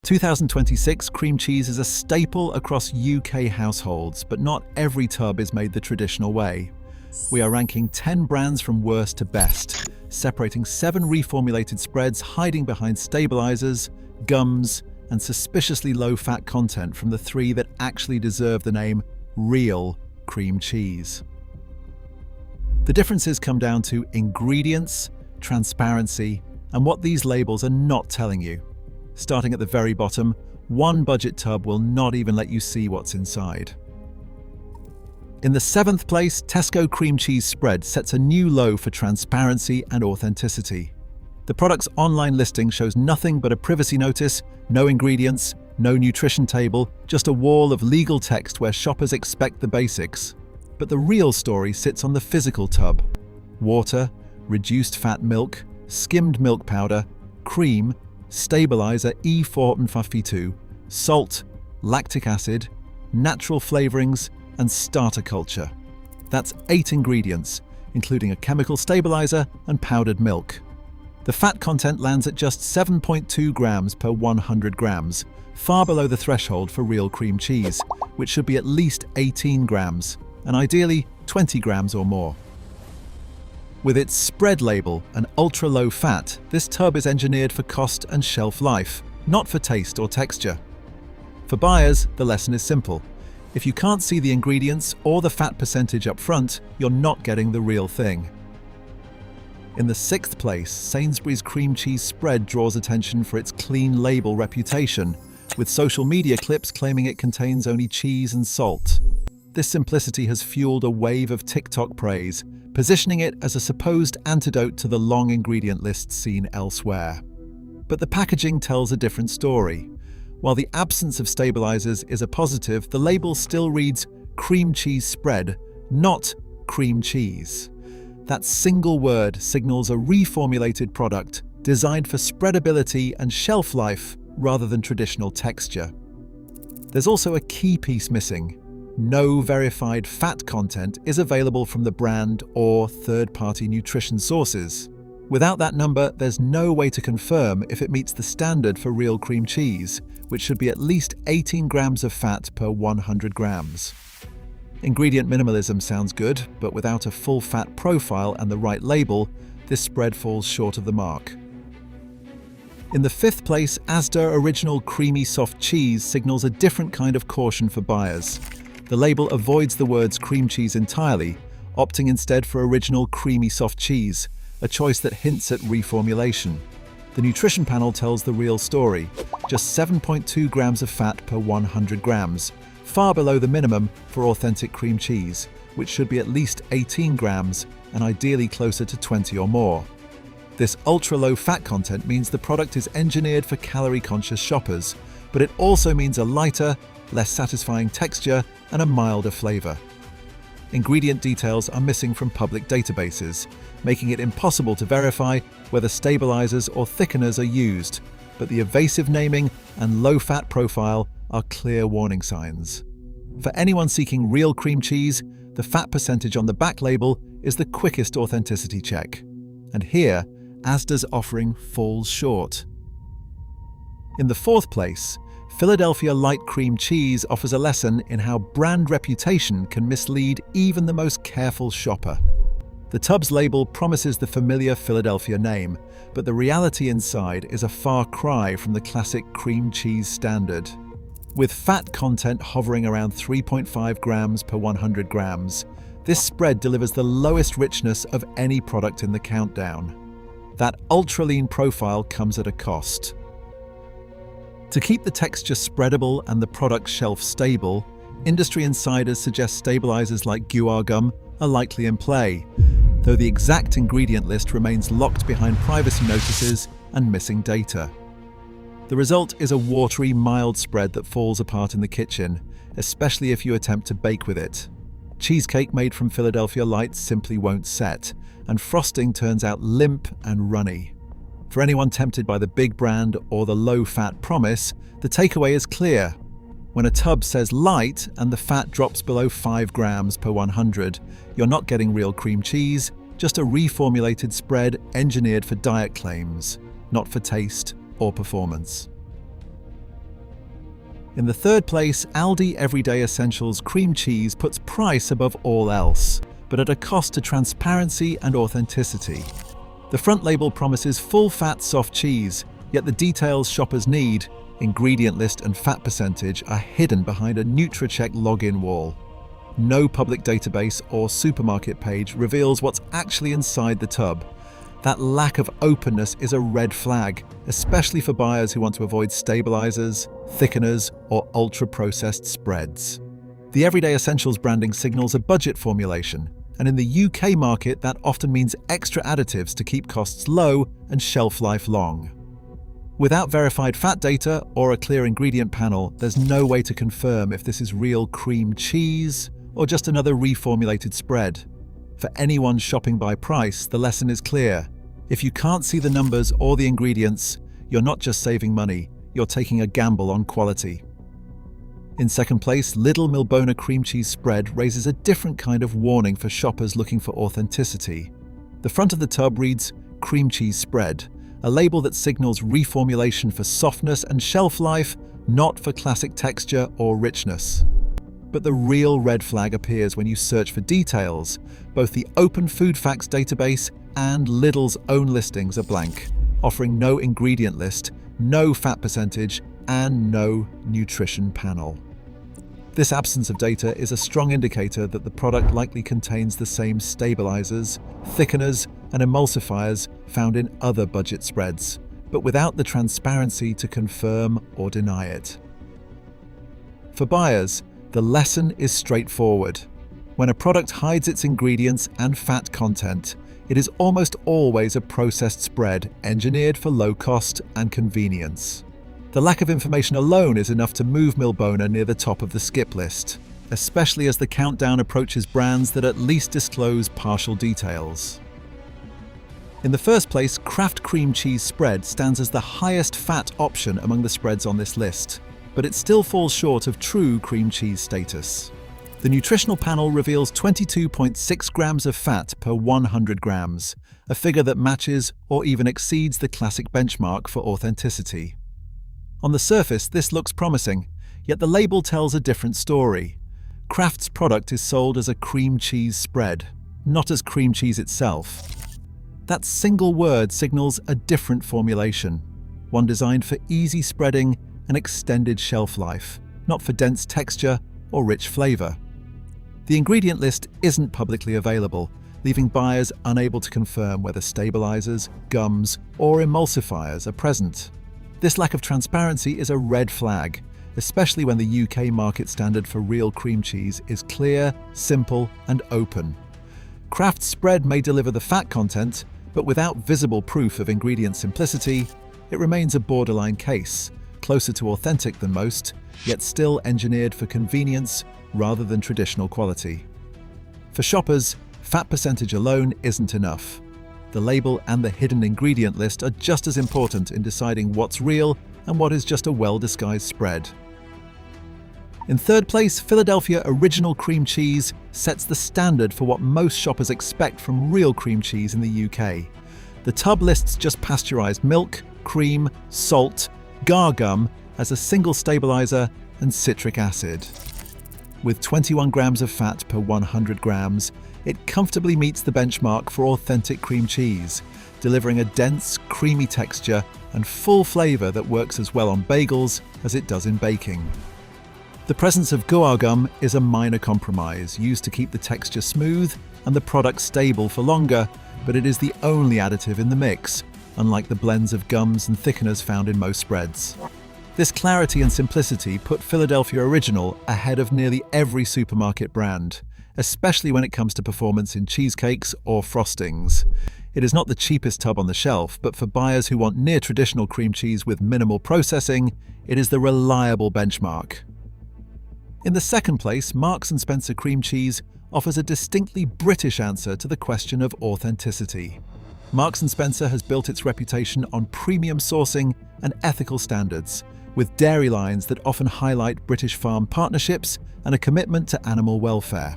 2026 cream cheese is a staple across UK households, but not every tub is made the traditional way. We are ranking 10 brands from worst to best, separating 7 reformulated spreads hiding behind stabilizers, gums, and suspiciously low fat content from the 3 that actually deserve the name real cream cheese. The differences come down to ingredients, transparency, and what these labels are not telling you. Starting at the very bottom, one budget tub will not even let you see what's inside. In the 7th place, Tesco cream cheese spread sets a new low for transparency and authenticity. The product's online listing shows nothing but a privacy notice, no ingredients, no nutrition table, just a wall of legal text where shoppers expect the basics. But the real story sits on the physical tub. Water, reduced fat milk, skimmed milk powder, cream, stabilizer E452, salt, lactic acid, natural flavorings, and starter culture. That's 8 ingredients, including a chemical stabilizer and powdered milk. The fat content lands at just 7.2 grams per 100 grams, far below the threshold for real cream cheese, which should be at least 18 grams, and ideally 20 grams or more. With its spread label and ultra-low fat, this tub is engineered for cost and shelf life, not for taste or texture. For buyers, the lesson is simple. If you can't see the ingredients or the fat percentage up front, you're not getting the real thing. In the 6th place, Sainsbury's cream cheese spread draws attention for its clean label reputation, with social media clips claiming it contains only cheese and salt. This simplicity has fueled a wave of TikTok praise, positioning it as a supposed antidote to the long ingredient lists seen elsewhere. But the packaging tells a different story. While the absence of stabilizers is a positive, the label still reads cream cheese spread, not cream cheese. That single word signals a reformulated product designed for spreadability and shelf life rather than traditional texture. There's also a key piece missing. No verified fat content is available from the brand or third-party nutrition sources. Without that number, there's no way to confirm if it meets the standard for real cream cheese, which should be at least 18 grams of fat per 100 grams. Ingredient minimalism sounds good, but without a full fat profile and the right label, this spread falls short of the mark. In the 5th place, Asda Original Creamy Soft Cheese signals a different kind of caution for buyers. The label avoids the words cream cheese entirely, opting instead for Original Creamy Soft Cheese, a choice that hints at reformulation. The nutrition panel tells the real story, just 7.2 grams of fat per 100 grams, far below the minimum for authentic cream cheese, which should be at least 18 grams and ideally closer to 20 or more. This ultra-low fat content means the product is engineered for calorie-conscious shoppers, but it also means a lighter, less satisfying texture and a milder flavor. Ingredient details are missing from public databases, making it impossible to verify whether stabilizers or thickeners are used, but the evasive naming and low-fat profile are clear warning signs. For anyone seeking real cream cheese, the fat percentage on the back label is the quickest authenticity check. And here, Asda's offering falls short. In the 4th place, Philadelphia Light Cream Cheese offers a lesson in how brand reputation can mislead even the most careful shopper. The tub's label promises the familiar Philadelphia name, but the reality inside is a far cry from the classic cream cheese standard. With fat content hovering around 3.5 grams per 100 grams, this spread delivers the lowest richness of any product in the countdown. That ultra-lean profile comes at a cost. To keep the texture spreadable and the product shelf stable, industry insiders suggest stabilizers like guar gum are likely in play, though the exact ingredient list remains locked behind privacy notices and missing data. The result is a watery, mild spread that falls apart in the kitchen, especially if you attempt to bake with it. Cheesecake made from Philadelphia Light simply won't set, and frosting turns out limp and runny. For anyone tempted by the big brand or the low-fat promise, the takeaway is clear. When a tub says light and the fat drops below 5 grams per 100, you're not getting real cream cheese, just a reformulated spread engineered for diet claims, not for taste or performance. In the third place, Aldi Everyday Essentials cream cheese puts price above all else, but at a cost to transparency and authenticity. The front label promises full-fat soft cheese, yet the details shoppers need, ingredient list and fat percentage, are hidden behind a NutraCheck login wall. No public database or supermarket page reveals what's actually inside the tub. That lack of openness is a red flag, especially for buyers who want to avoid stabilizers, thickeners, or ultra-processed spreads. The Everyday Essentials branding signals a budget formulation, and in the UK market that often means extra additives to keep costs low and shelf life long. Without verified fat data or a clear ingredient panel, there's no way to confirm if this is real cream cheese or just another reformulated spread. For anyone shopping by price, the lesson is clear. If you can't see the numbers or the ingredients, you're not just saving money, you're taking a gamble on quality. In second place, Lidl Milbona cream cheese spread raises a different kind of warning for shoppers looking for authenticity. The front of the tub reads cream cheese spread, a label that signals reformulation for softness and shelf life, not for classic texture or richness. But the real red flag appears when you search for details. Both the Open Food Facts database and Lidl's own listings are blank, offering no ingredient list, no fat percentage, and no nutrition panel. This absence of data is a strong indicator that the product likely contains the same stabilizers, thickeners, and emulsifiers found in other budget spreads, but without the transparency to confirm or deny it. For buyers, the lesson is straightforward. When a product hides its ingredients and fat content, it is almost always a processed spread engineered for low cost and convenience. The lack of information alone is enough to move Milbona near the top of the skip list, especially as the countdown approaches brands that at least disclose partial details. In the first place, Kraft Cream Cheese Spread stands as the highest fat option among the spreads on this list, but it still falls short of true cream cheese status. The nutritional panel reveals 22.6 grams of fat per 100 grams, a figure that matches or even exceeds the classic benchmark for authenticity. On the surface, this looks promising, yet the label tells a different story. Kraft's product is sold as a cream cheese spread, not as cream cheese itself. That single word signals a different formulation, one designed for easy spreading and extended shelf life, not for dense texture or rich flavor. The ingredient list isn't publicly available, leaving buyers unable to confirm whether stabilizers, gums, or emulsifiers are present. This lack of transparency is a red flag, especially when the UK market standard for real cream cheese is clear, simple, and open. Kraft's spread may deliver the fat content, but without visible proof of ingredient simplicity, it remains a borderline case, closer to authentic than most, yet still engineered for convenience rather than traditional quality. For shoppers, fat percentage alone isn't enough. The label and the hidden ingredient list are just as important in deciding what's real and what is just a well-disguised spread. In third place, Philadelphia Original Cream Cheese sets the standard for what most shoppers expect from real cream cheese in the UK. The tub lists just pasteurized milk, cream, salt, gar gum as a single stabilizer, and citric acid. With 21 grams of fat per 100 grams, it comfortably meets the benchmark for authentic cream cheese, delivering a dense, creamy texture and full flavor that works as well on bagels as it does in baking. The presence of guar gum is a minor compromise, used to keep the texture smooth and the product stable for longer, but it is the only additive in the mix, unlike the blends of gums and thickeners found in most spreads. This clarity and simplicity put Philadelphia Original ahead of nearly every supermarket brand, especially when it comes to performance in cheesecakes or frostings. It is not the cheapest tub on the shelf, but for buyers who want near-traditional cream cheese with minimal processing, it is the reliable benchmark. In the second place, Marks & Spencer cream cheese offers a distinctly British answer to the question of authenticity. Marks & Spencer has built its reputation on premium sourcing and ethical standards, with dairy lines that often highlight British farm partnerships and a commitment to animal welfare.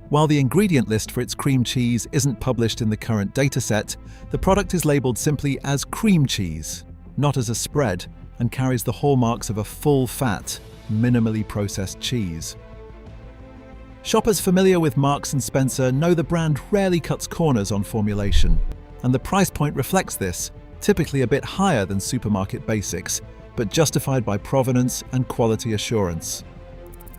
While the ingredient list for its cream cheese isn't published in the current dataset, the product is labelled simply as cream cheese, not as a spread, and carries the hallmarks of a full-fat, minimally processed cheese. Shoppers familiar with Marks & Spencer know the brand rarely cuts corners on formulation, and the price point reflects this, typically a bit higher than supermarket basics, but justified by provenance and quality assurance.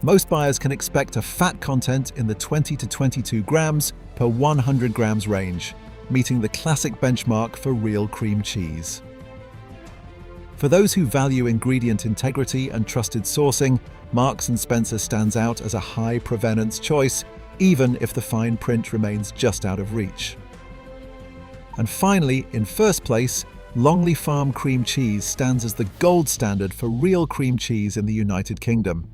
Most buyers can expect a fat content in the 20 to 22 grams per 100 grams range, meeting the classic benchmark for real cream cheese. For those who value ingredient integrity and trusted sourcing, Marks & Spencer stands out as a high provenance choice, even if the fine print remains just out of reach. And finally, in first place, Longley Farm cream cheese stands as the gold standard for real cream cheese in the United Kingdom.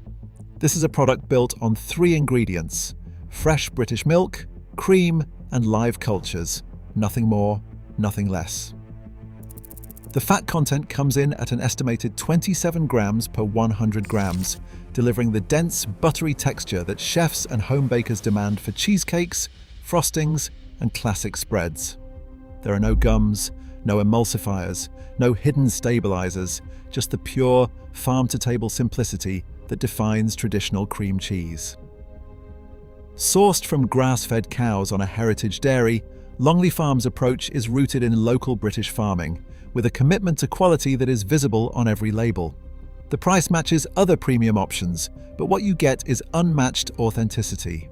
This is a product built on 3 ingredients: fresh British milk, cream, and live cultures. Nothing more, nothing less. The fat content comes in at an estimated 27 grams per 100 grams, delivering the dense, buttery texture that chefs and home bakers demand for cheesecakes, frostings, and classic spreads. There are no gums, no emulsifiers, no hidden stabilizers, just the pure, farm-to-table simplicity that defines traditional cream cheese. Sourced from grass-fed cows on a heritage dairy, Longley Farm's approach is rooted in local British farming, with a commitment to quality that is visible on every label. The price matches other premium options, but what you get is unmatched authenticity.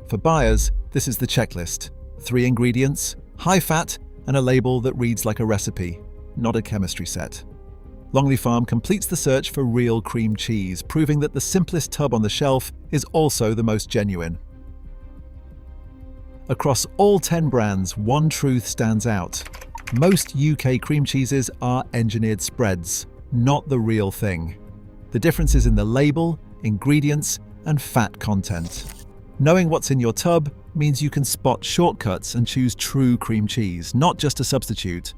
For buyers, this is the checklist: 3 ingredients, high fat, and a label that reads like a recipe, not a chemistry set. Longley Farm completes the search for real cream cheese, proving that the simplest tub on the shelf is also the most genuine. Across all 10 brands, one truth stands out. Most UK cream cheeses are engineered spreads, not the real thing. The difference is in the label, ingredients, and fat content. Knowing what's in your tub means you can spot shortcuts and choose true cream cheese, not just a substitute.